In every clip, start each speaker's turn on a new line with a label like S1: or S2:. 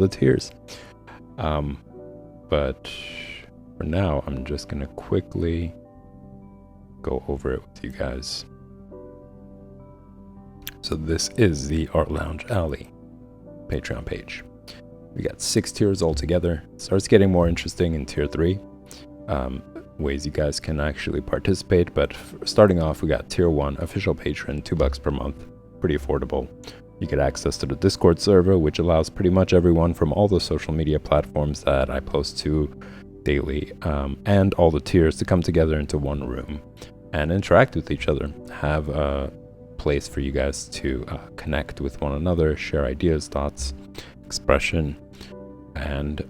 S1: the tiers. But for now, I'm just gonna quickly go over it with you guys. So this is the Art Lounge Alley Patreon page. We got 6 tiers altogether. It starts getting more interesting in tier 3. Ways you guys can actually participate, but starting off, we got tier 1 official patron, $2 per month, pretty affordable. You get access to the Discord server, which allows pretty much everyone from all the social media platforms that I post to daily, and all the tiers to come together into one room and interact with each other. Have a place for you guys to connect with one another, share ideas, thoughts, expression, and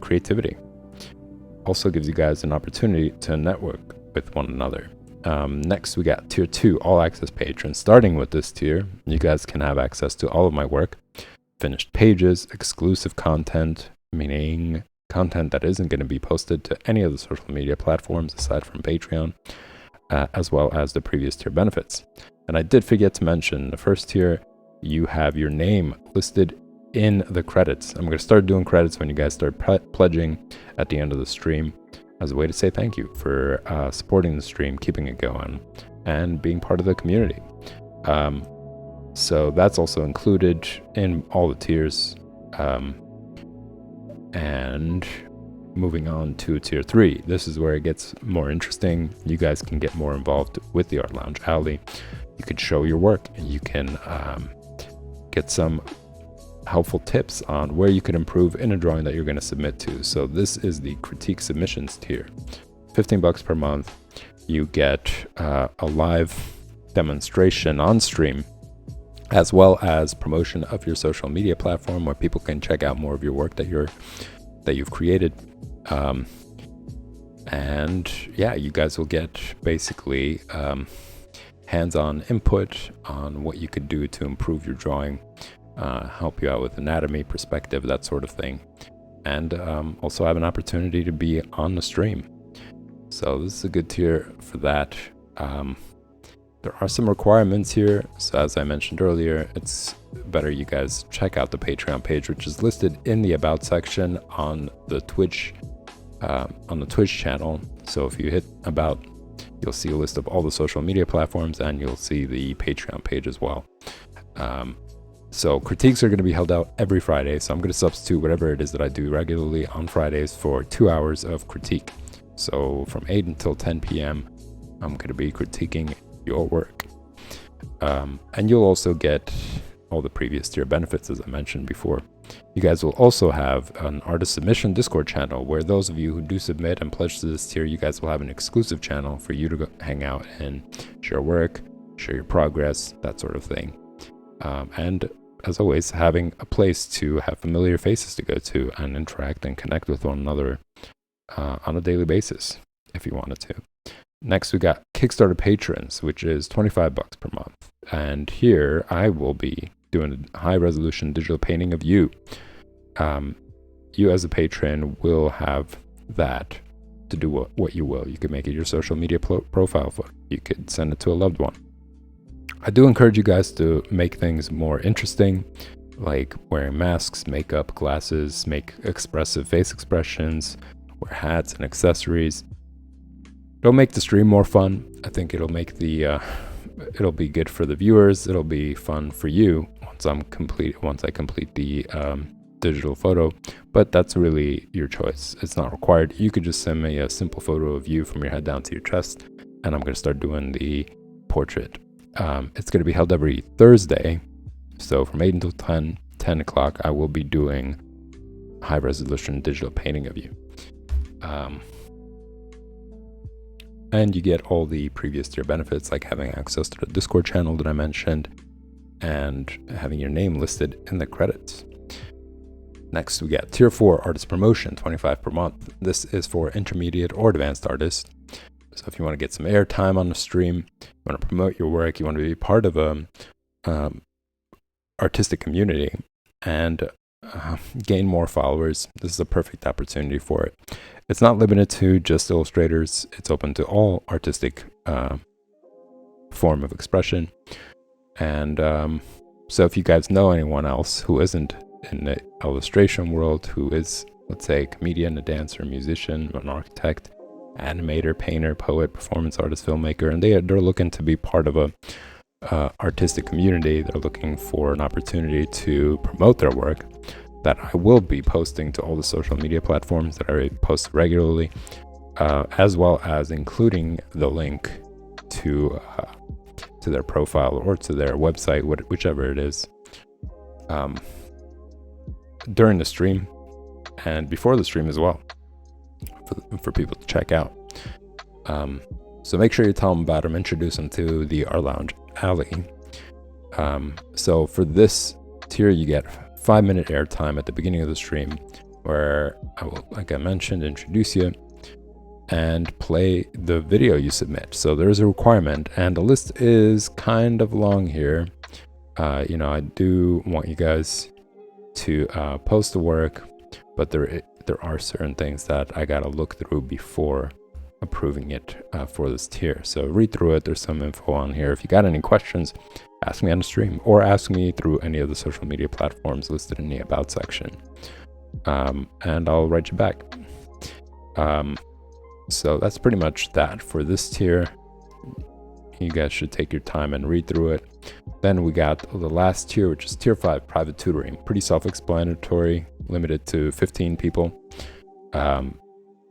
S1: creativity. Also gives you guys an opportunity to network with one another. Next, we got tier 2 all access patrons. Starting with this tier, you guys can have access to all of my work, finished pages, exclusive content, meaning content that isn't going to be posted to any of the social media platforms aside from Patreon, as well as the previous tier benefits. And I did forget to mention, the first tier, you have your name listed in the credits. I'm going to start doing credits when you guys start pledging at the end of the stream as a way to say thank you for supporting the stream, keeping it going, and being part of the community. So that's also included in all the tiers. And moving on to tier 3, this is where it gets more interesting. You guys can get more involved with the Art Lounge Alley. You could show your work, and you can get some helpful tips on where you could improve in a drawing that you're going to submit to. So this is the critique submissions tier. $15 per month. You get a live demonstration on stream, as well as promotion of your social media platform where people can check out more of your work that you've created. And yeah, you guys will get basically hands-on input on what you could do to improve your drawing, help you out with anatomy, perspective, that sort of thing. And also have an opportunity to be on the stream. So this is a good tier for that. There are some requirements here. So as I mentioned earlier, it's better you guys check out the Patreon page, which is listed in the About section on the Twitch channel. So if you hit About, you'll see a list of all the social media platforms, and you'll see the Patreon page as well. So critiques are going to be held out every Friday. So I'm going to substitute whatever it is that I do regularly on Fridays for 2 hours of critique. So from 8 until 10 p.m., I'm going to be critiquing your work. And you'll also get all the previous tier benefits, as I mentioned before. You guys will also have an artist submission Discord channel where those of you who do submit and pledge to this tier, you guys will have an exclusive channel for you to go hang out and share work, share your progress, that sort of thing. And as always, having a place to have familiar faces to go to and interact and connect with one another on a daily basis if you wanted to. Next, we got Kickstarter patrons, which is $25 per month. And here I will be doing a high-resolution digital painting of you. You as a patron will have that to do what you will. You could make it your social media profile photo. You could send it to a loved one. I do encourage you guys to make things more interesting, like wearing masks, makeup, glasses, make expressive face expressions, wear hats and accessories. It'll make the stream more fun. I think it'll make it'll be good for the viewers. It'll be fun for you once I complete the digital photo, but that's really your choice. It's not required. You could just send me a simple photo of you from your head down to your chest, and I'm going to start doing the portrait. It's going to be held every Thursday, so from 8 until 10 o'clock, I will be doing high-resolution digital painting of you. And you get all the previous tier benefits, like having access to the Discord channel that I mentioned, and having your name listed in the credits. Next, we got Tier 4 Artist Promotion, $25 per month. This is for intermediate or advanced artists. So if you want to get some airtime on the stream, you want to promote your work, you want to be part of a artistic community, and gain more followers, this is a perfect opportunity for it. It's not limited to just illustrators. It's open to all artistic form of expression. And so if you guys know anyone else who isn't in the illustration world who is, let's say, a comedian, a dancer, a musician, an architect, animator, painter, poet, performance artist, filmmaker, and they're looking to be part of a artistic community. They're looking for an opportunity to promote their work, that I will be posting to all the social media platforms that I post regularly, as well as including the link to their profile or to their website, whichever it is, during the stream and before the stream as well, for people to check out. So make sure you tell them about them, introduce them to the Art Lounge Alley. So for this tier, you get 5-minute airtime at the beginning of the stream, where I will, like I mentioned, introduce you and play the video you submit. So there's a requirement, and the list is kind of long here. I do want you guys to post the work, but there are certain things that I gotta look through before approving it for this tier. So read through it. There's some info on here. If you got any questions, ask me on the stream or ask me through any of the social media platforms listed in the About section, and I'll write you back. So that's pretty much that for this tier. You guys should take your time and read through it. Then we got the last tier, which is tier 5, private tutoring. Pretty self-explanatory, limited to 15 people.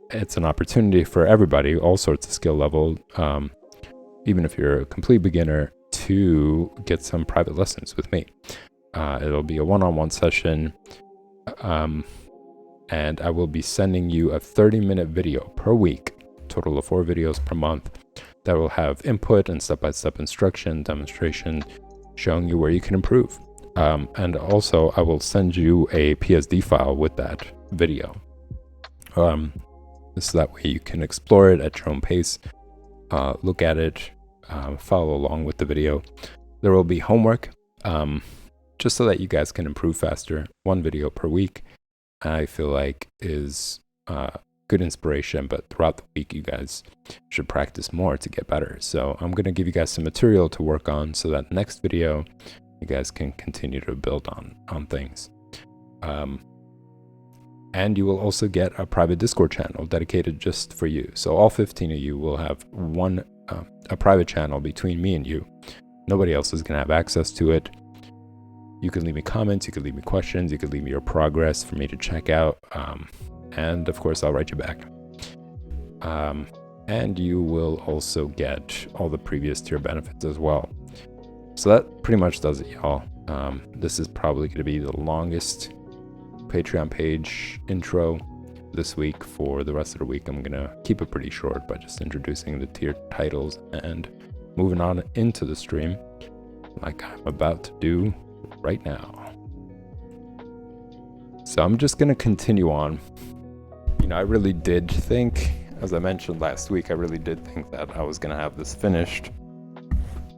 S1: It's an opportunity for everybody, all sorts of skill level, even if you're a complete beginner, to get some private lessons with me. It'll be a one-on-one session, and I will be sending you a 30-minute video per week, total of 4 videos per month, that will have input and step-by-step instruction, demonstration, showing you where you can improve. And also, I will send you a PSD file with that video. So that way you can explore it at your own pace, look at it, follow along with the video. There will be homework, just so that you guys can improve faster. 1 video per week, I feel like, is good inspiration, but throughout the week you guys should practice more to get better. So I'm going to give you guys some material to work on so that next video you guys can continue to build on things. And you will also get a private Discord channel dedicated just for you. So all 15 of you will have a private channel between me and you. Nobody else is going to have access to it. You can leave me comments, you can leave me questions, you can leave me your progress for me to check out. And of course, I'll write you back. And you will also get all the previous tier benefits as well. So that pretty much does it, y'all. This is probably going to be the longest Patreon page intro this week. For the rest of the week, I'm going to keep it pretty short by just introducing the tier titles and moving on into the stream like I'm about to do right now. So I'm just going to continue on. I really did think, as I mentioned last week, I really did think that I was going to have this finished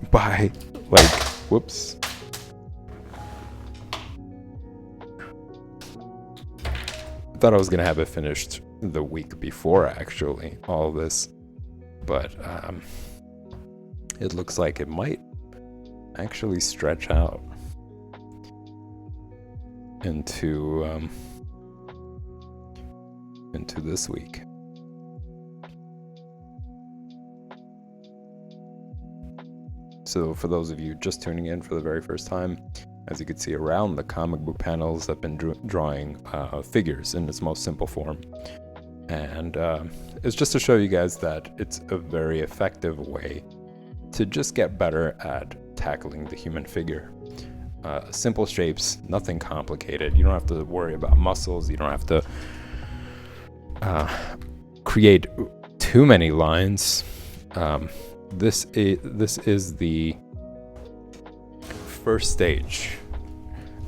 S1: by, whoops. I thought I was going to have it finished the week before, actually, all this. But it looks like it might actually stretch out into this week. So for those of you just tuning in for the very first time, as you can see around the comic book panels, I've been drawing figures in its most simple form. And it's just to show you guys that it's a very effective way to just get better at tackling the human figure. Simple shapes, nothing complicated. You don't have to worry about muscles. You don't have to create too many lines. This is the first stage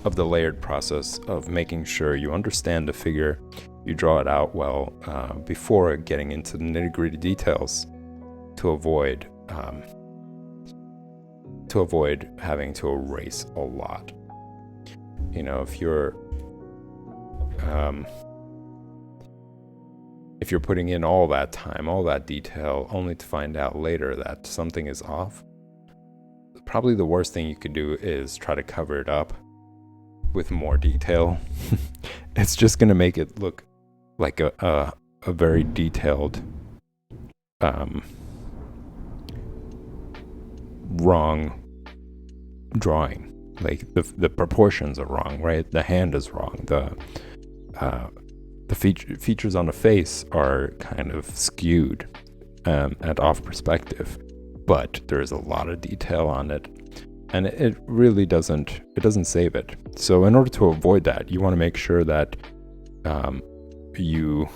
S1: of the layered process of making sure you understand the figure, you draw it out well before getting into the nitty-gritty details to avoid having to erase a lot. If you're putting in all that time, all that detail, only to find out later that something is off, probably the worst thing you could do is try to cover it up with more detail, it's just going to make it look like a very detailed, wrong drawing. Like the proportions are wrong, right? The hand is wrong. The features on the face are kind of skewed and off perspective, but there's a lot of detail on it, and it really doesn't save it. So in order to avoid that, you want to make sure that you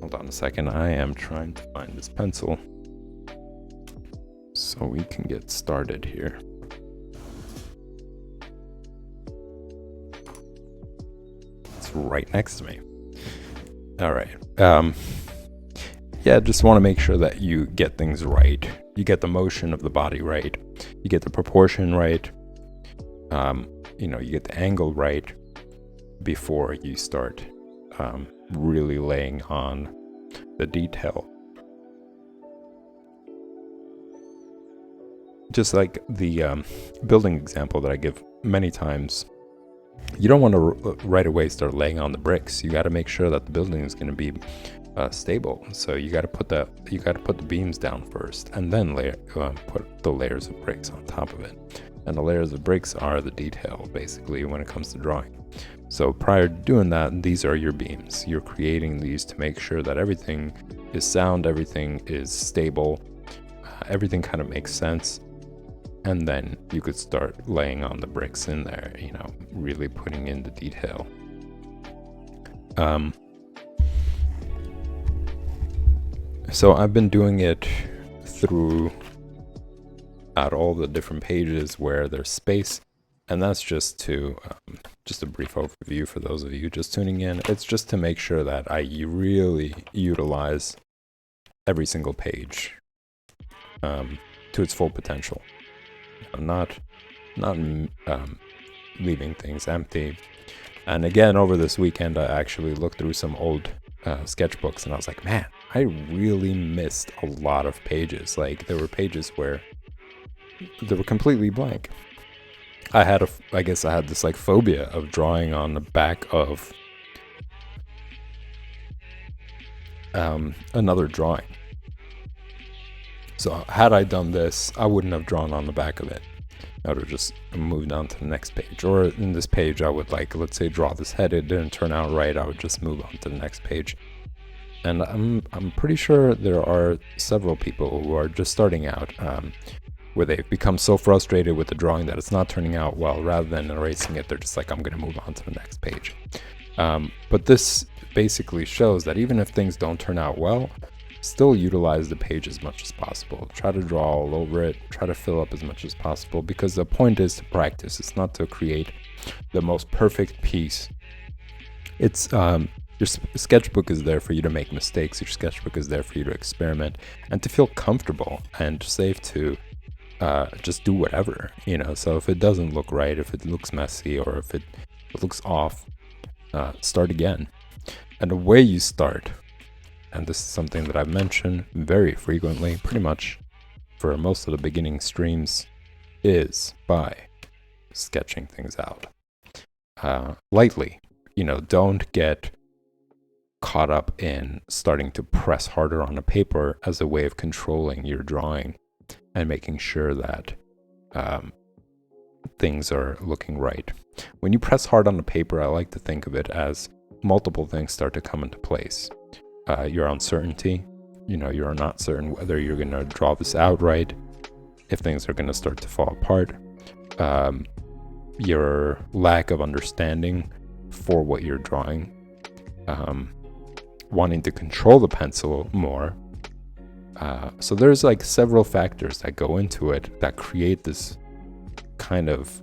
S1: hold on a second. I am trying to find this pencil so we can get started here. It's right next to me. All right. Yeah, just want to make sure that you get things right. You get the motion of the body right. You get the proportion right. You get the angle right before you start really laying on the detail. Just like the building example that I give many times, you don't want to right away start laying on the bricks. You got to make sure that the building is going to be stable. So you got to put the beams down first, and then put the layers of bricks on top of it. And the layers of bricks are the detail, basically, when it comes to drawing. So prior to doing that, these are your beams. You're creating these to make sure that everything is sound, everything is stable, everything kind of makes sense. And then you could start laying on the bricks in there, really putting in the detail. So I've been doing it through at all the different pages where there's space, and that's just a brief overview for those of you just tuning in. It's just to make sure that I really utilize every single page to its full potential. I'm not leaving things empty. And again, over this weekend, I actually looked through some old sketchbooks, and I was like, man, I really missed a lot of pages. Like, there were pages where they were completely blank. I guess I had this like phobia of drawing on the back of another drawing. So had I done this, I wouldn't have drawn on the back of it. I would have just moved on to the next page. Or in this page, I would let's say draw this head. It didn't turn out right. I would just move on to the next page. And I'm pretty sure there are several people who are just starting out, where they've become so frustrated with the drawing that it's not turning out well. Rather than erasing it, they're just like, I'm going to move on to the next page. But this basically shows that even if things don't turn out well, still utilize the page as much as possible. Try to draw all over it. Try to fill up as much as possible, because the point is to practice. It's not to create the most perfect piece. It's your sketchbook is there for you to make mistakes. Your sketchbook is there for you to experiment and to feel comfortable and safe to just do whatever, So if it doesn't look right, if it looks messy, or if it looks off, start again. And the way you start, and this is something that I've mentioned very frequently, pretty much for most of the beginning streams, is by sketching things out lightly. Don't get caught up in starting to press harder on the paper as a way of controlling your drawing and making sure that things are looking right. When you press hard on the paper, I like to think of it as multiple things start to come into place. Your uncertainty, you're not certain whether you're going to draw this out right, if things are going to start to fall apart, your lack of understanding for what you're drawing, wanting to control the pencil more. So there's several factors that go into it that create this kind of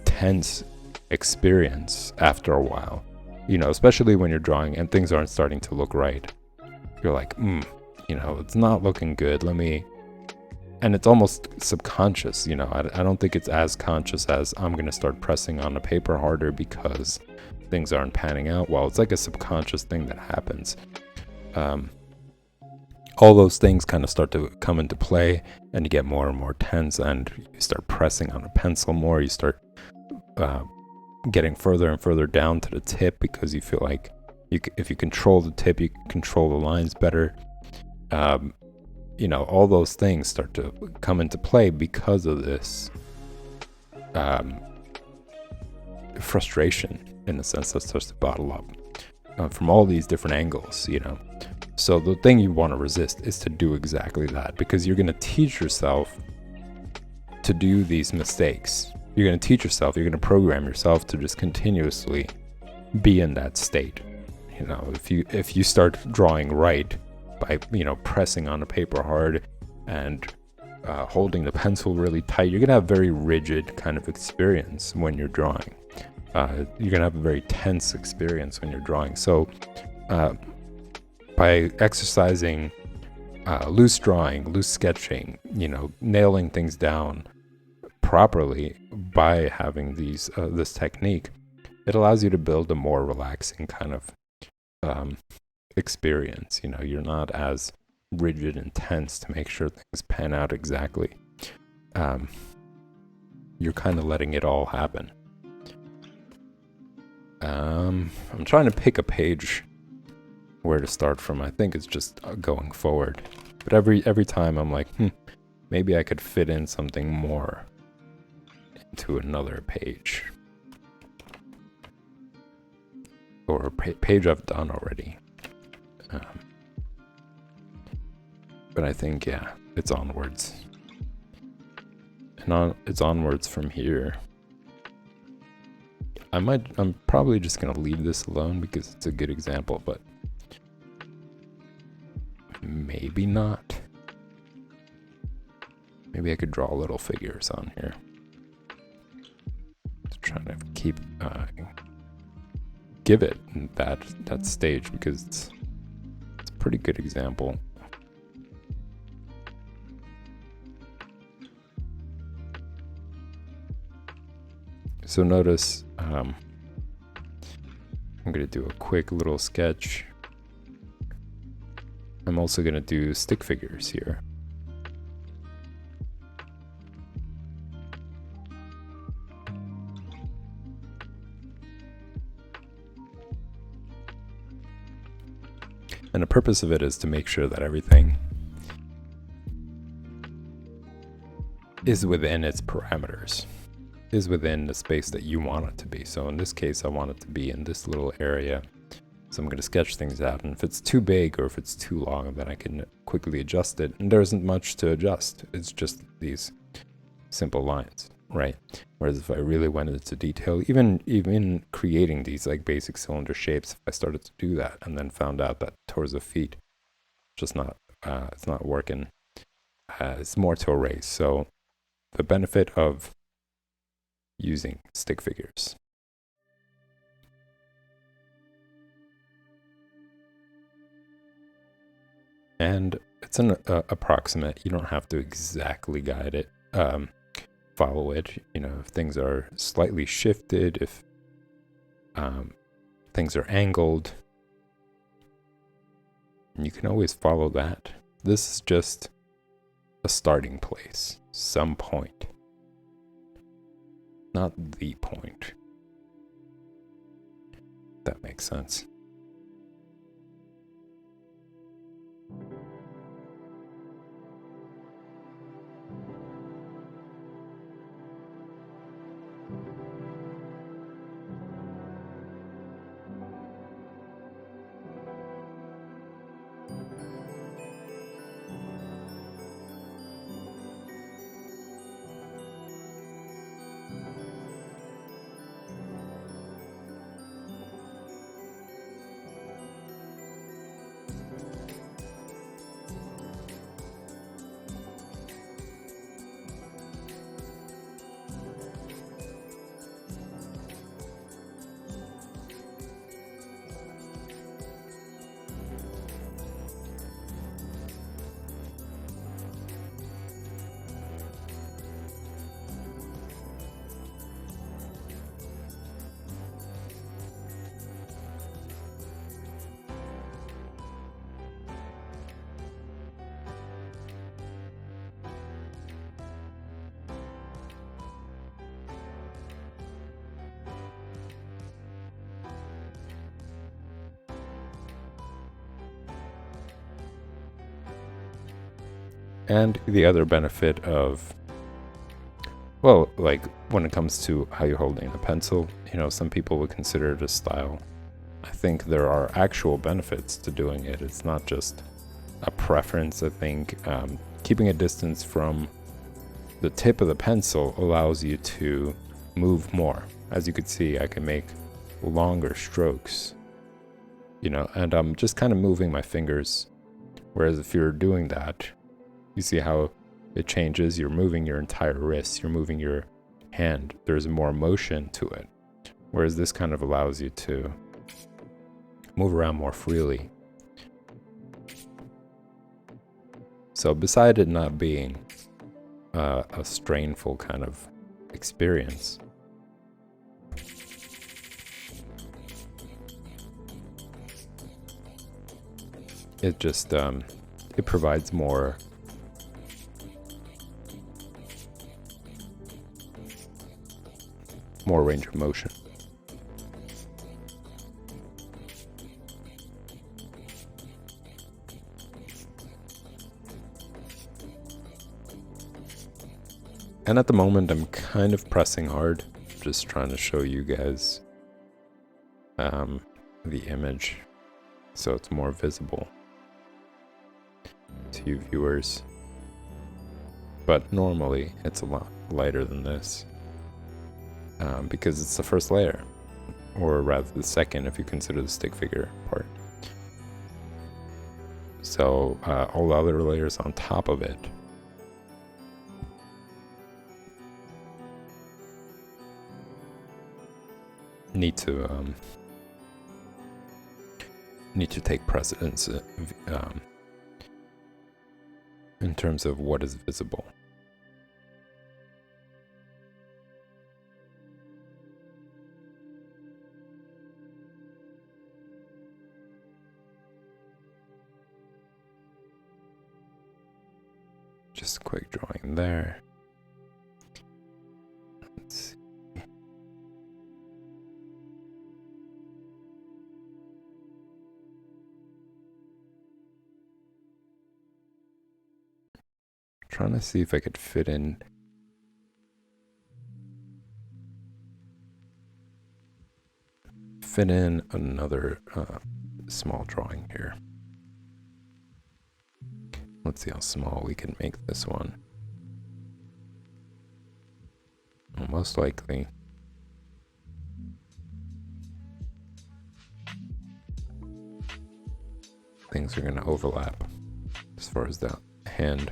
S1: tense experience after a while. Especially when you're drawing and things aren't starting to look right. You're like, it's not looking good. And it's almost subconscious, I don't think it's as conscious as I'm going to start pressing on the paper harder because things aren't panning out well. It's like a subconscious thing that happens. all those things kind of start to come into play, and you get more and more tense, and you start pressing on a pencil more. You start getting further and further down to the tip because you feel like if you control the tip, you can control the lines better. All those things start to come into play because of this frustration, in a sense, that starts to bottle up from all these different angles, So the thing you want to resist is to do exactly that, because you're going to teach yourself to do these mistakes. You're going to teach yourself, you're going to program yourself to just continuously be in that state. If you start drawing right by, pressing on the paper hard and holding the pencil really tight, you're going to have very rigid kind of experience when you're drawing. You're going to have a very tense experience when you're drawing. So by exercising loose drawing, loose sketching, nailing things down properly by having this technique, it allows you to build a more relaxing kind of experience. You're not as rigid and tense to make sure things pan out exactly. You're kind of letting it all happen. I'm trying to pick a page where to start from. I think it's just going forward, but every time I'm like, maybe I could fit in something more into another page, or a page I've done already. But I think, it's onwards. And it's onwards from here. I'm probably just going to leave this alone because it's a good example, but maybe not. Maybe I could draw little figures on here. Just trying to give it that stage, because it's a pretty good example. So notice, I'm going to do a quick little sketch. I'm also going to do stick figures here. And the purpose of it is to make sure that everything is within its parameters, is within the space that you want it to be. So in this case, I want it to be in this little area. So I'm going to sketch things out, and if it's too big or if it's too long, then I can quickly adjust it. And there isn't much to adjust. It's just these simple lines, right? Whereas if I really went into detail, even creating these like basic cylinder shapes, if I started to do that and then found out that towards the feet, it's not working, it's more to erase. So the benefit of using stick figures. And it's an approximate. You don't have to exactly guide it, follow it. If things are slightly shifted, if things are angled, you can always follow that. This is just a starting place, some point, not the point. That makes sense. And the other benefit of, well, like when it comes to how you're holding a pencil, some people would consider it a style. I think there are actual benefits to doing it. It's not just a preference. I think keeping a distance from the tip of the pencil allows you to move more. As you can see, I can make longer strokes, and I'm just kind of moving my fingers. Whereas if you're doing that, you see how it changes. You're moving your entire wrist, you're moving your hand. There's more motion to it. Whereas this kind of allows you to move around more freely. So beside it not being a strainful kind of experience, it just it provides more range of motion. And at the moment I'm kind of pressing hard, just trying to show you guys the image so it's more visible to you viewers. But normally it's a lot lighter than this because it's the first layer, or rather the second if you consider the stick figure part. So all the other layers on top of it need to take precedence in terms of what is visible. Just a quick drawing there. Let's see. Trying to see if I could fit in another small drawing here. Let's see how small we can make this one. Well, most likely things are going to overlap as far as the hand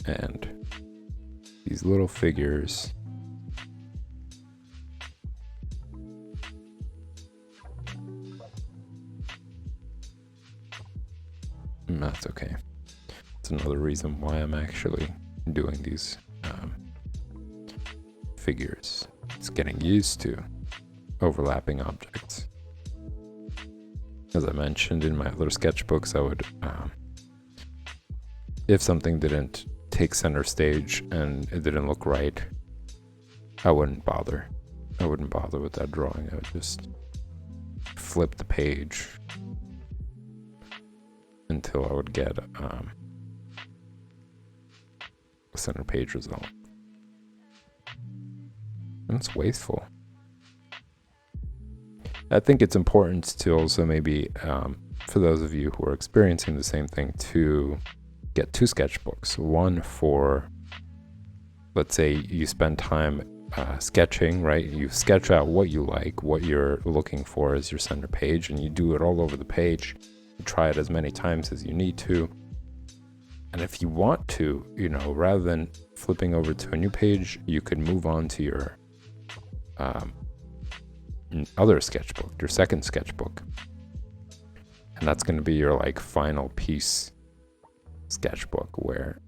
S1: and these little figures. And that's okay. It's another reason why I'm actually doing these figures. It's getting used to overlapping objects. As I mentioned in my other sketchbooks, I would, if something didn't take center stage and it didn't look right, I wouldn't bother. I wouldn't bother with that drawing. I would just flip the page until I would get a center page result. And it's wasteful. I think it's important to also maybe, for those of you who are experiencing the same thing, to get two sketchbooks. One for, let's say you spend time sketching, right? You sketch out what you like, what you're looking for as your center page, and you do it all over the page. You try it as many times as you need to. And if you want to, rather than flipping over to a new page, you could move on to your other sketchbook, your second sketchbook. And that's going to be your final piece sketchbook where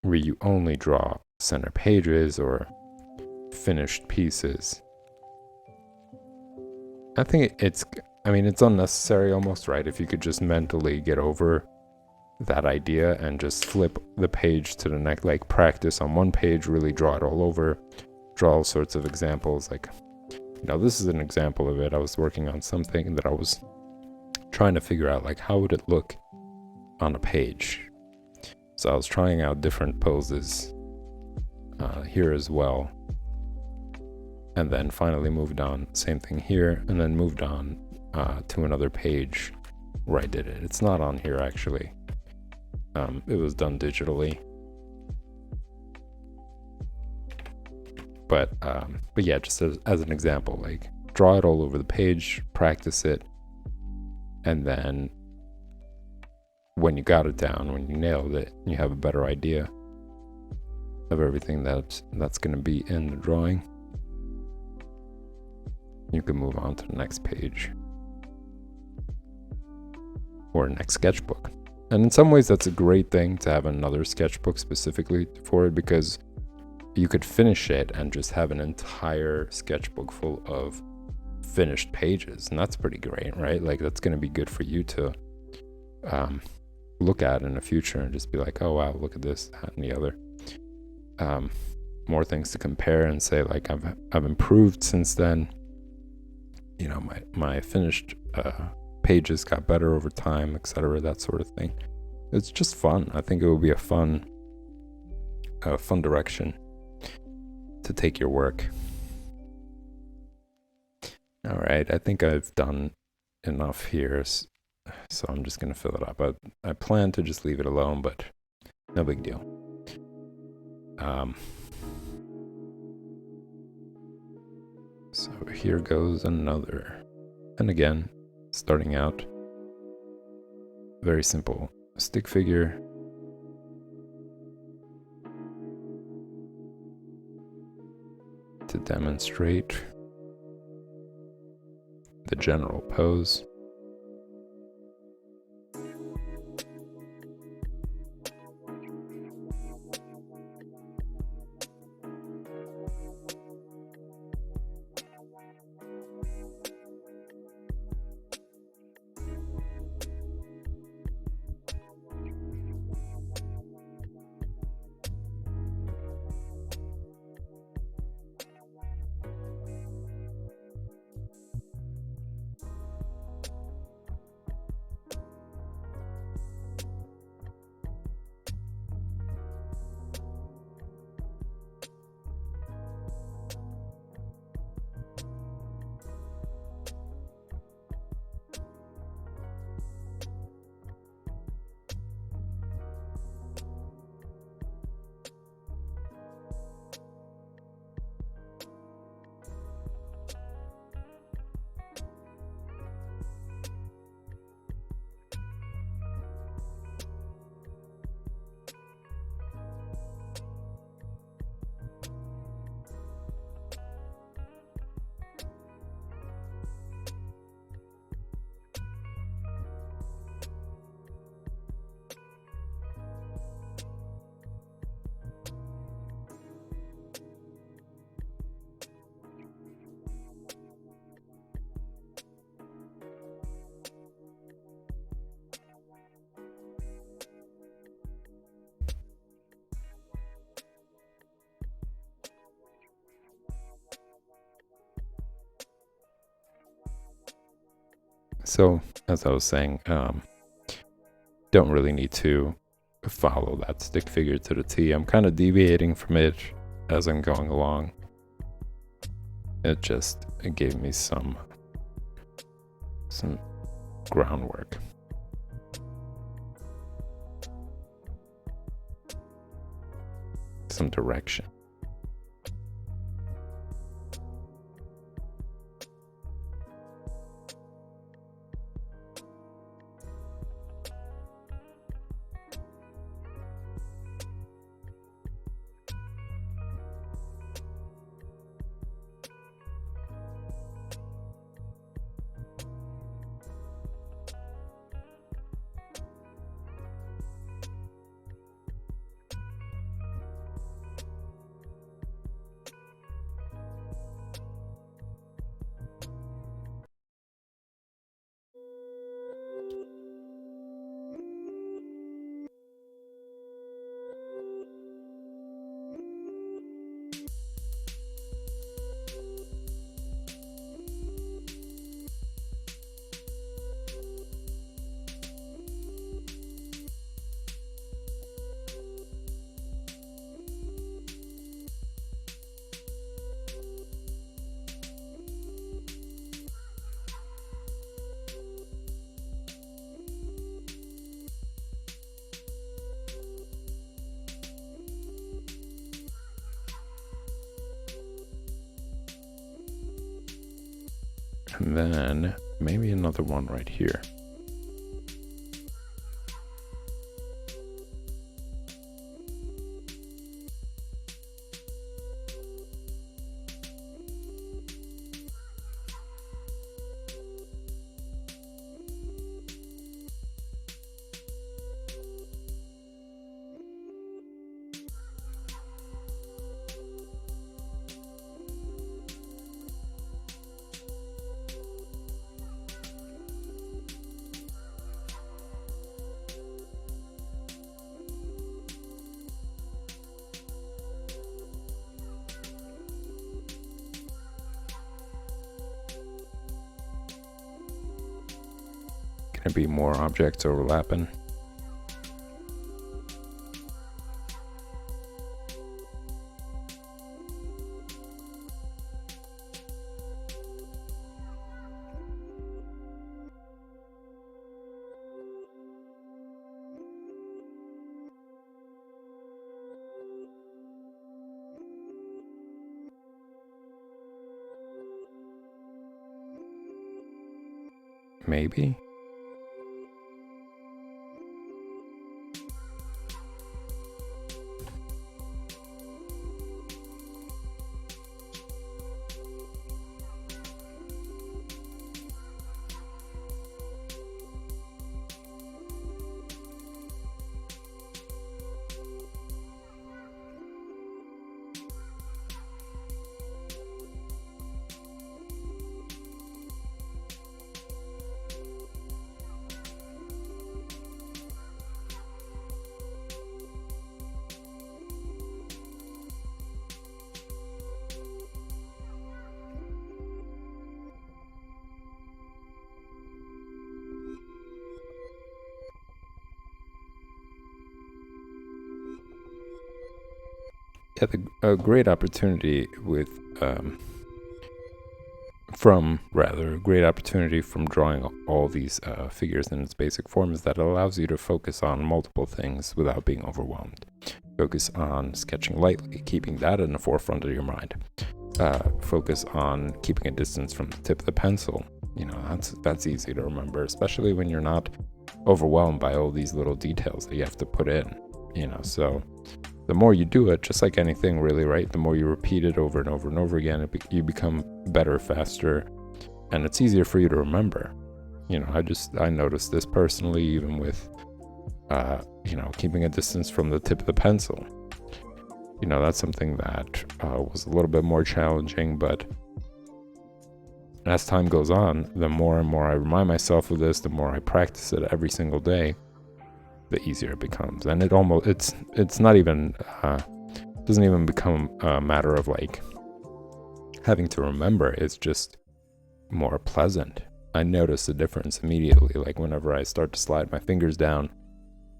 S1: you only draw center pages or finished pieces. I think it's unnecessary almost, right? If you could just mentally get over that idea and just flip the page to the next, practice on one page, really draw it all over, draw all sorts of examples. This is an example of it. I was working on something that I was trying to figure out, how would it look on a page. So I was trying out different poses here as well, and then finally moved on, same thing here, and then moved on to another page where I did it. It's not on here actually. It was done digitally. But yeah, just as an example, like draw it all over the page, practice it, and then when you got it down, when you nailed it, you have a better idea of everything that's going to be in the drawing, you can move on to the next page or next sketchbook. And in some ways that's a great thing to have another sketchbook specifically for it, because you could finish it and just have an entire sketchbook full of finished pages, and that's pretty great, right? Like that's going to be good for you to look at in the future and just be like, oh wow, look at this, that, and the other. More things to compare and say like I've improved since then. You know, my finished pages got better over time, etc., that sort of thing. It's just fun. I think it will be a fun direction to take your work. All right, I think I've done enough here, so I'm just going to fill it up. I plan to just leave it alone, but no big deal. So here goes another. And again, starting out, very simple stick figure. To demonstrate the general pose. So, as I was saying, don't really need to follow that stick figure to the T. I'm kind of deviating from it as I'm going along. It gave me some groundwork. Some direction. And then maybe another one right here. Gonna be more objects overlapping. Maybe. Yeah, a great opportunity with a great opportunity from drawing all these figures in its basic form is that it allows you to focus on multiple things without being overwhelmed. Focus on sketching lightly, keeping that in the forefront of your mind. Focus on keeping a distance from the tip of the pencil. You know, that's easy to remember, especially when you're not overwhelmed by all these little details that you have to put in. You know, so the more you do it, just like anything really, right? The more you repeat it over and over and over again, you become better, faster, and it's easier for you to remember. You know, I noticed this personally, even with, keeping a distance from the tip of the pencil. You know, that's something that was a little bit more challenging, but as time goes on, the more and more I remind myself of this, the more I practice it every single day, the easier it becomes. And it's not even doesn't even become a matter of like having to remember. It's just more pleasant. I notice the difference immediately, like whenever I start to slide my fingers down,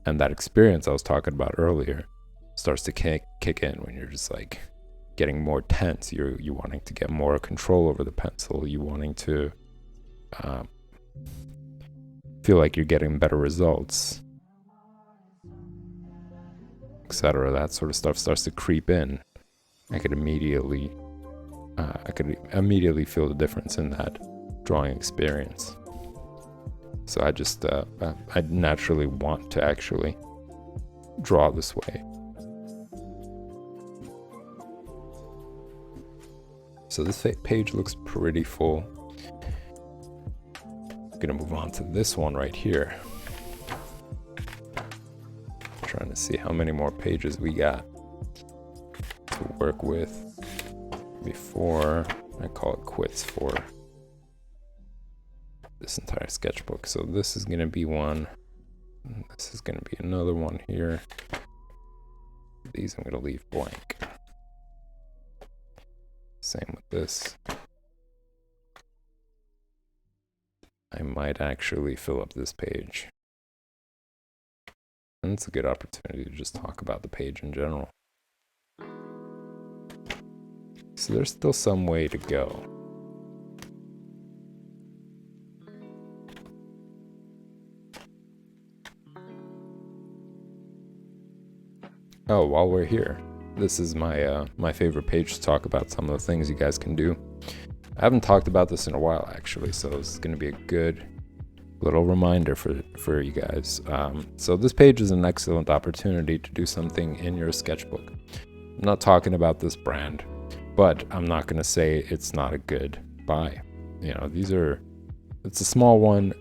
S1: and that experience I was talking about earlier starts to kick in when you're just like getting more tense. You wanting to get more control over the pencil, you wanting to feel like you're getting better results, etc. That sort of stuff starts to creep in. I could immediately feel the difference in that drawing experience. So I just I naturally want to actually draw this way. So this page looks pretty full. I'm gonna move on to this one right here. Trying to see how many more pages we got to work with before I call it quits for this entire sketchbook. So this is going to be one. This is going to be another one here. These I'm going to leave blank. Same with this. I might actually fill up this page. And it's a good opportunity to just talk about the page in general. So there's still some way to go. Oh, while we're here, this is my my favorite page to talk about some of the things you guys can do. I haven't talked about this in a while, actually, so it's going to be a good little reminder for you guys. So this page is an excellent opportunity to do something in your sketchbook. I'm not talking about this brand, but I'm not going to say it's not a good buy. You know, it's a small one.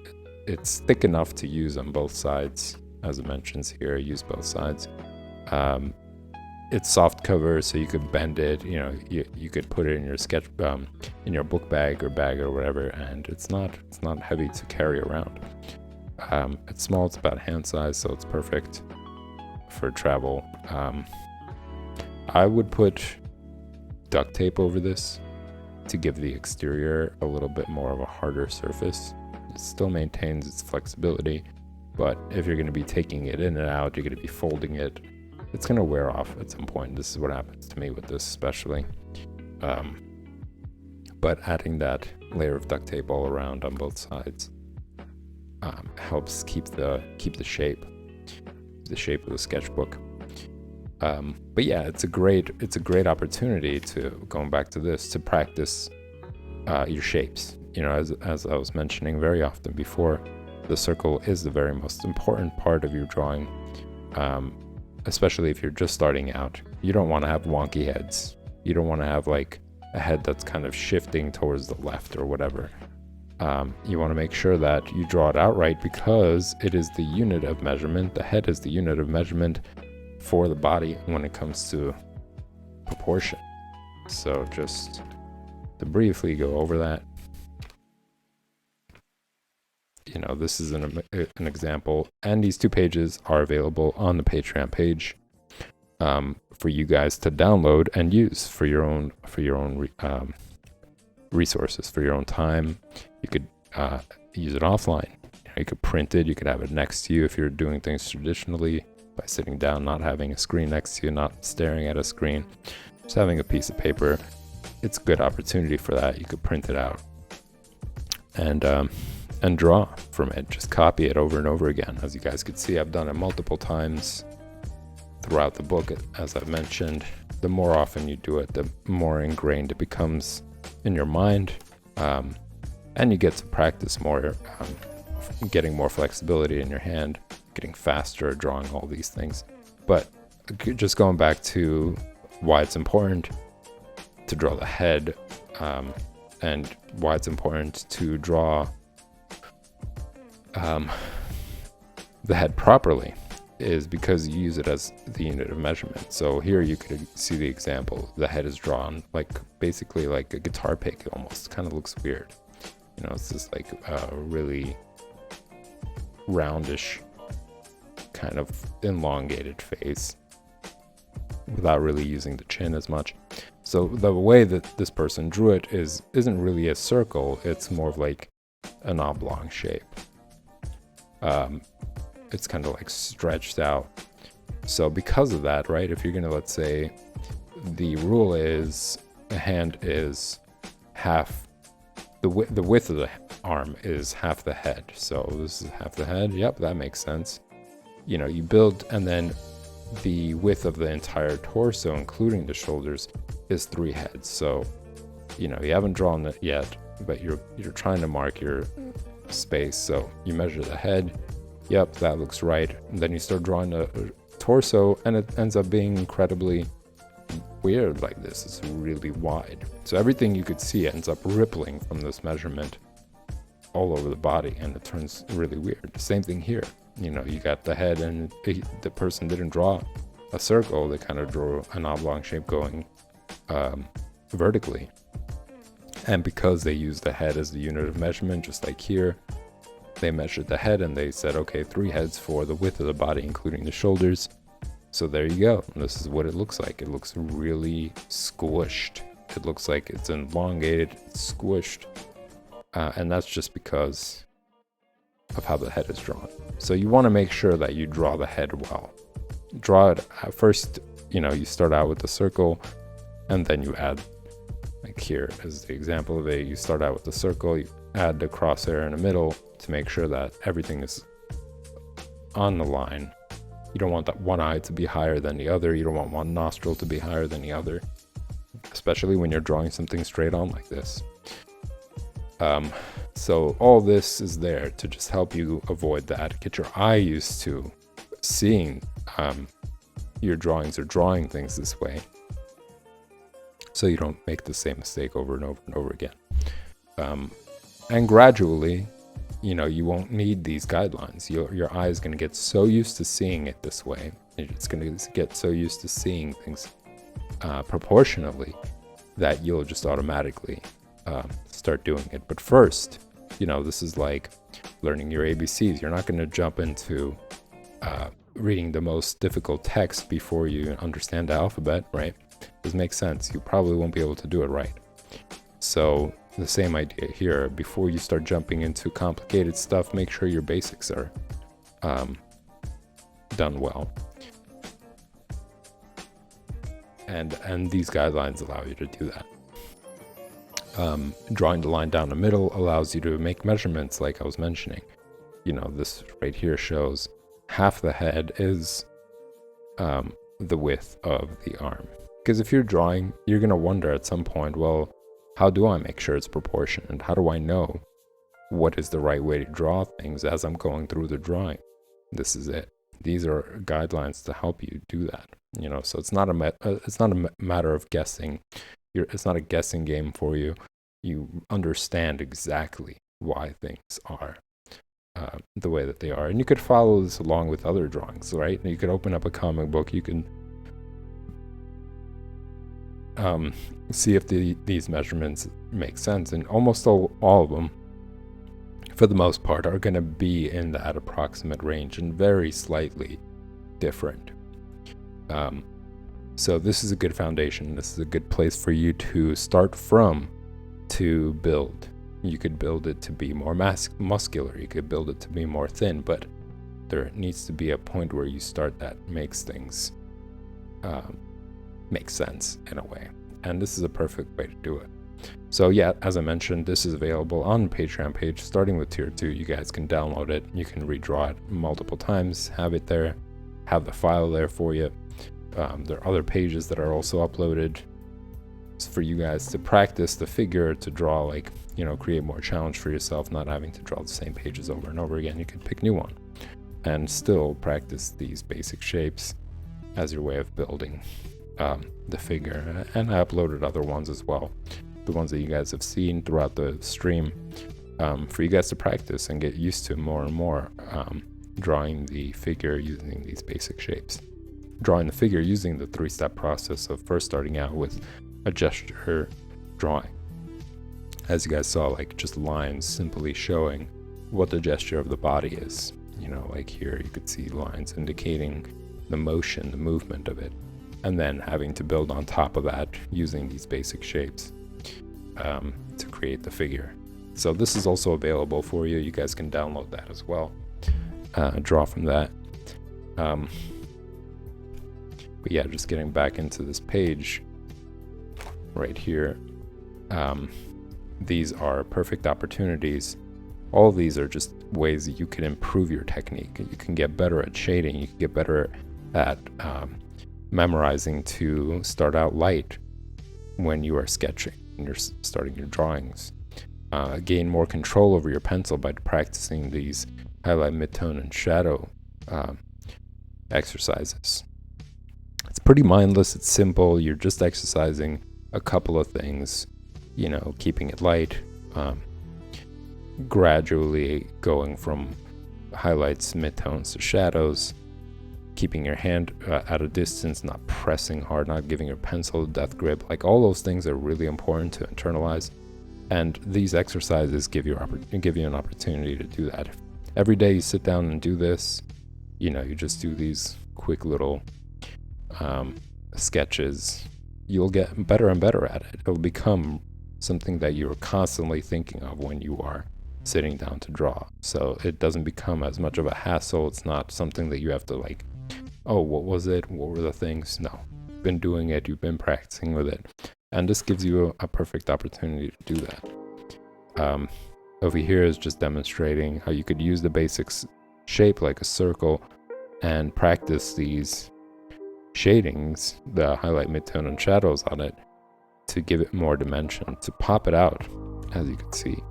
S1: It's thick enough to use on both sides. As it mentions here, use both sides. It's soft cover, so you could bend it. You know, you could put it in your sketch, in your book bag or whatever, and it's not heavy to carry around. It's small. It's about hand size, so it's perfect for travel. I would put duct tape over this to give the exterior a little bit more of a harder surface. It still maintains its flexibility, but if you're going to be taking it in and out, you're going to be folding it, it's going to wear off at some point. This is what happens to me with this especially. But adding that layer of duct tape all around on both sides helps keep the shape of the sketchbook. But yeah, it's a great opportunity to, going back to this, to practice your shapes. You know, as I was mentioning very often before, the circle is the very most important part of your drawing, especially if you're just starting out. You don't want to have wonky heads. You don't want to have like a head that's kind of shifting towards the left or whatever. You want to make sure that you draw it out right, because it is the unit of measurement. The head is the unit of measurement for the body when it comes to proportion. So just to briefly go over that, you know, this is an example, and these two pages are available on the Patreon page for you guys to download and use for your own resources, for your own time. You could use it offline. You could print it. You could have it next to you if you're doing things traditionally, by sitting down, not having a screen next to you, not staring at a screen, just having a piece of paper. It's a good opportunity for that. You could print it out and draw from it. Just copy it over and over again. As you guys could see, I've done it multiple times throughout the book. As I've mentioned, the more often you do it, the more ingrained it becomes in your mind, and you get to practice more, getting more flexibility in your hand, getting faster at drawing all these things. But just going back to why it's important to draw the head, and why it's important to draw the head properly, is because you use it as the unit of measurement. So here you could see the example. The head is drawn like basically like a guitar pick almost. Kind of looks weird. You know, it's just like a really roundish, kind of elongated face without really using the chin as much. So the way that this person drew it isn't really a circle. It's more of like an oblong shape. It's kind of like stretched out. So because of that, right, if you're gonna, let's say the rule is the hand is half, the width of the arm is half the head. So this is half the head. Yep, that makes sense. You know, you build, and then the width of the entire torso, including the shoulders, is 3 heads. So, you know, you haven't drawn it yet, but you're trying to mark your space. So you measure the head. Yep, that looks right. And then you start drawing a torso, and it ends up being incredibly weird like this. It's really wide. So everything you could see ends up rippling from this measurement all over the body, and it turns really weird. The same thing here. You know, you got the head, and the person didn't draw a circle. They kind of drew an oblong shape going vertically. And because they used the head as the unit of measurement, just like here, they measured the head and they said, okay, 3 heads for the width of the body, including the shoulders. So there you go. And this is what it looks like. It looks really squished. It looks like it's elongated, it's squished. And that's just because of how the head is drawn. So you want to make sure that you draw the head well. Draw it at first, you know, you start out with the circle, and then you add, like here is the example of it. You start out with the circle, you add the crosshair in the middle to make sure that everything is on the line. You don't want that one eye to be higher than the other. You don't want one nostril to be higher than the other, especially when you're drawing something straight on like this. So all this is there to just help you avoid that, get your eye used to seeing your drawings or drawing things this way, so you don't make the same mistake over and over and over again. And gradually, you won't need these guidelines. Your eye is going to get so used to seeing it this way. It's going to get so used to seeing things proportionally that you'll just automatically start doing it. But first, this is like learning your ABCs. You're not going to jump into reading the most difficult text before you understand the alphabet, right? This makes sense. You probably won't be able to do it right. So the same idea here. Before you start jumping into complicated stuff, make sure your basics are done well. And these guidelines allow you to do that. Drawing the line down the middle allows you to make measurements, like I was mentioning. This right here shows half the head is the width of the arm. Because if you're drawing, you're going to wonder at some point, well, how do I make sure it's proportionate? How do I know what is the right way to draw things as I'm going through the drawing? This is it. These are guidelines to help you do that. So it's not a matter of guessing. It's not a guessing game for you. You understand exactly why things are the way that they are, and you could follow this along with other drawings, right? You could open up a comic book. You can see if these measurements make sense, and almost all of them, for the most part, are going to be in that approximate range and very slightly different. So this is a good foundation. This is a good place for you to start from to build. You could build it to be more muscular. You could build it to be more thin, but there needs to be a point where you start that makes things make sense in a way. And this is a perfect way to do it. So yeah, as I mentioned, this is available on the Patreon page, starting with tier 2. You guys can download it. You can redraw it multiple times, have it there, have the file there for you. There are other pages that are also uploaded for you guys to practice the figure, to draw, create more challenge for yourself, not having to draw the same pages over and over again. You can pick new one and still practice these basic shapes as your way of building the figure. And I uploaded other ones as well, the ones that you guys have seen throughout the stream, for you guys to practice and get used to more and more, drawing the figure using these basic shapes. Drawing the figure using the 3-step process of first starting out with a gesture drawing. As you guys saw, just lines simply showing what the gesture of the body is. Like here you could see lines indicating the motion, the movement of it, and then having to build on top of that using these basic shapes to create the figure. So this is also available for you. You guys can download that as well, draw from that. But yeah, just getting back into this page right here, these are perfect opportunities. All of these are just ways that you can improve your technique. You can get better at shading. You can get better at memorizing to start out light when you are sketching, when you're starting your drawings. Gain more control over your pencil by practicing these highlight, midtone, and shadow exercises. It's pretty mindless. It's simple. You're just exercising a couple of things, keeping it light, gradually going from highlights, midtones to shadows, keeping your hand at a distance, not pressing hard, not giving your pencil a death grip. All those things are really important to internalize. And these exercises give you an opportunity to do that. If every day you sit down and do this, you just do these quick little sketches, you'll get better and better at it. It'll become something that you're constantly thinking of when you are sitting down to draw. So it doesn't become as much of a hassle. It's not something that you have to oh, what was it? What were the things? No, you've been doing it. You've been practicing with it. And this gives you a perfect opportunity to do that. Over here is just demonstrating how you could use the basics shape like a circle and practice these shadings, the highlight, midtone, and shadows on it, to give it more dimension, to pop it out as you can see.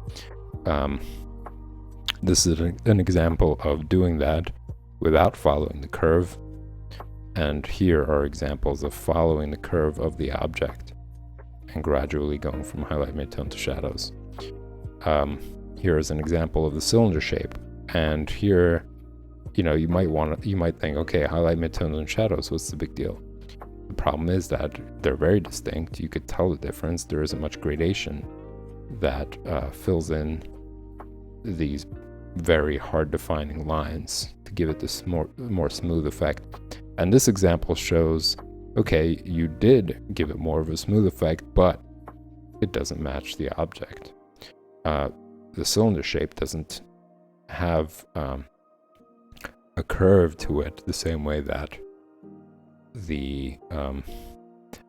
S1: This is an example of doing that without following the curve. And here are examples of following the curve of the object and gradually going from highlight, midtone to shadows. Here is an example of the cylinder shape. And here, you know, you might think, okay, highlight, midtones, and shadows, what's the big deal? The problem is that they're very distinct. You could tell the difference. There isn't much gradation that fills in these very hard defining lines to give it this more smooth effect. And this example shows, okay, you did give it more of a smooth effect, but it doesn't match the object. The cylinder shape doesn't have a curve to it the same way that the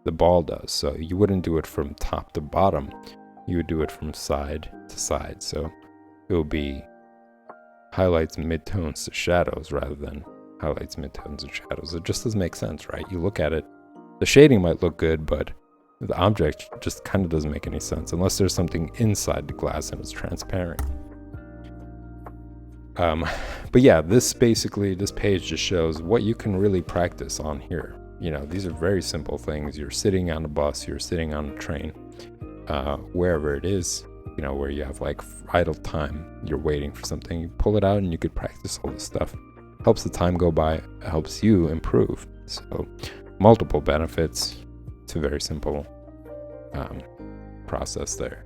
S1: ball does. So you wouldn't do it from top to bottom. You would do it from side to side. So it will be highlights, midtones to shadows rather than highlights, midtones, and shadows. It just doesn't make sense, right? You look at it, the shading might look good, but the object just kind of doesn't make any sense unless there's something inside the glass and it's transparent. But yeah, this page just shows what you can really practice on here. You know, these are very simple things. You're sitting on a bus, you're sitting on a train, wherever it is, you know, where you have like idle time, you're waiting for something, you pull it out and you could practice all this stuff. Helps the time go by, helps you improve. So multiple benefits. It's a very simple process there.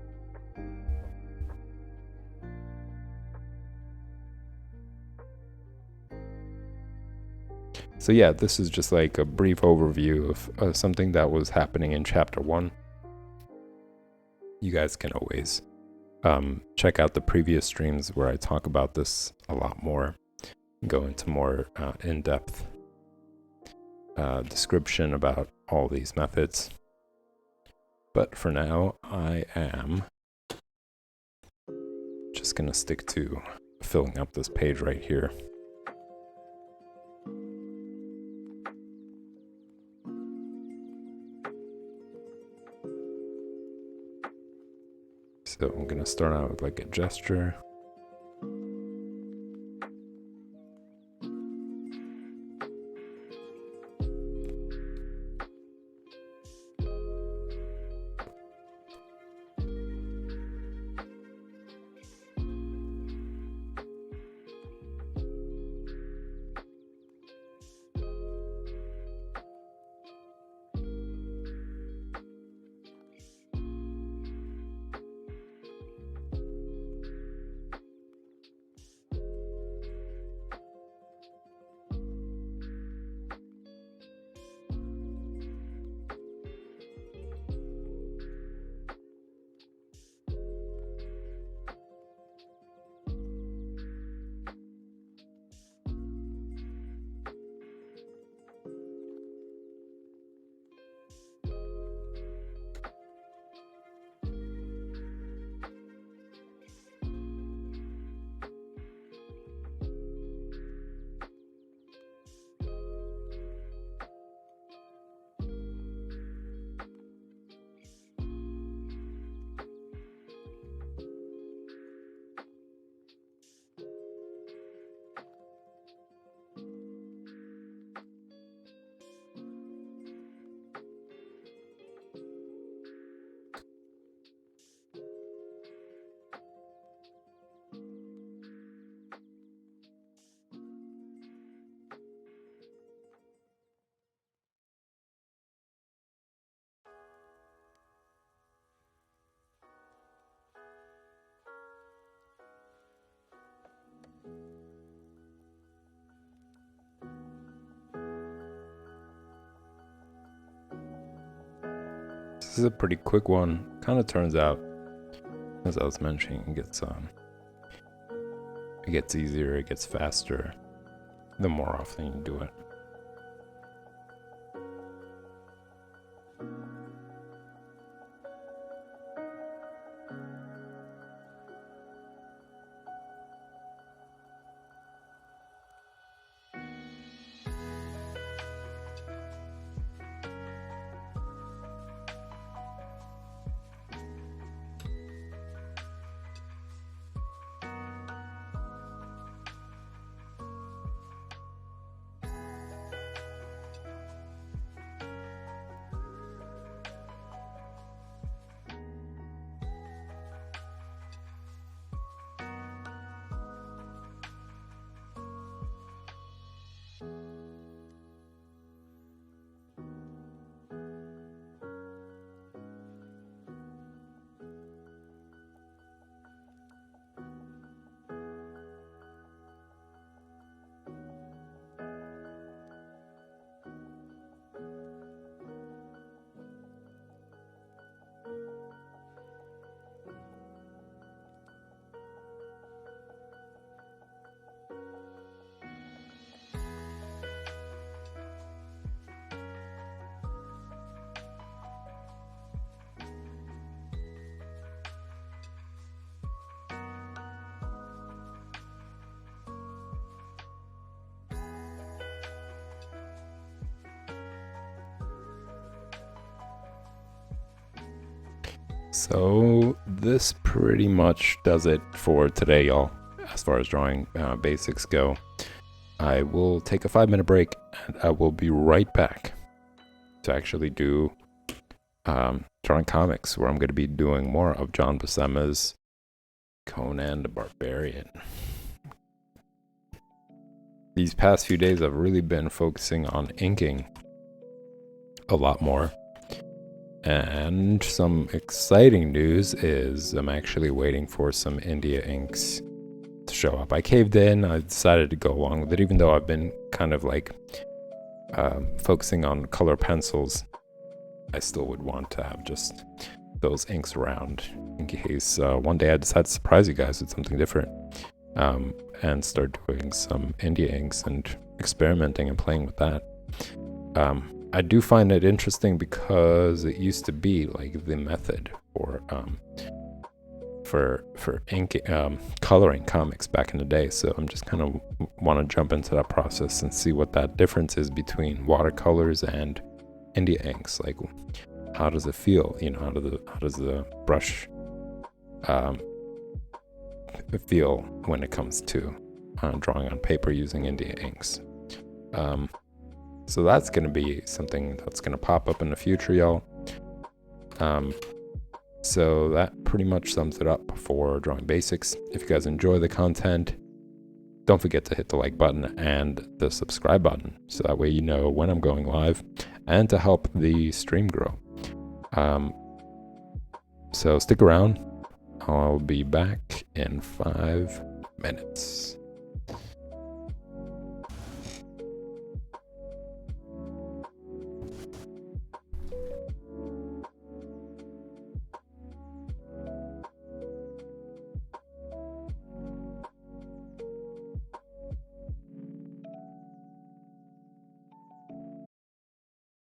S1: So yeah, this is just like a brief overview of something that was happening in chapter 1. You guys can always check out the previous streams where I talk about this a lot more, go into more in-depth description about all these methods. But for now, I am just going to stick to filling up this page right here. So I'm going to start out with like a gesture. This is a pretty quick one. Kind of turns out, as I was mentioning, it gets easier, it gets faster the more often you do it. So this pretty much does it for today, y'all, as far as drawing basics go. I will take a 5-minute break and I will be right back to actually do drawing comics, where I'm going to be doing more of John Buscema's Conan the Barbarian. These past few days I've really been focusing on inking a lot more. And some exciting news is I'm actually waiting for some India inks to show up. I caved in. I decided to go along with it, even though I've been kind of like focusing on color pencils. I still would want to have just those inks around in case one day I decide to surprise you guys with something different, and start doing some India inks and experimenting and playing with that. I do find it interesting because it used to be like the method for ink coloring comics back in the day. So I'm just kind of want to jump into that process and see what that difference is between watercolors and India inks. Like, how does it feel? You know, how does the brush feel when it comes to drawing on paper using India inks? So that's going to be something that's going to pop up in the future, y'all. So that pretty much sums it up for Drawing Basics. If you guys enjoy the content, don't forget to hit the like button and the subscribe button, so that way you know when I'm going live, and to help the stream grow. So stick around. I'll be back in 5 minutes.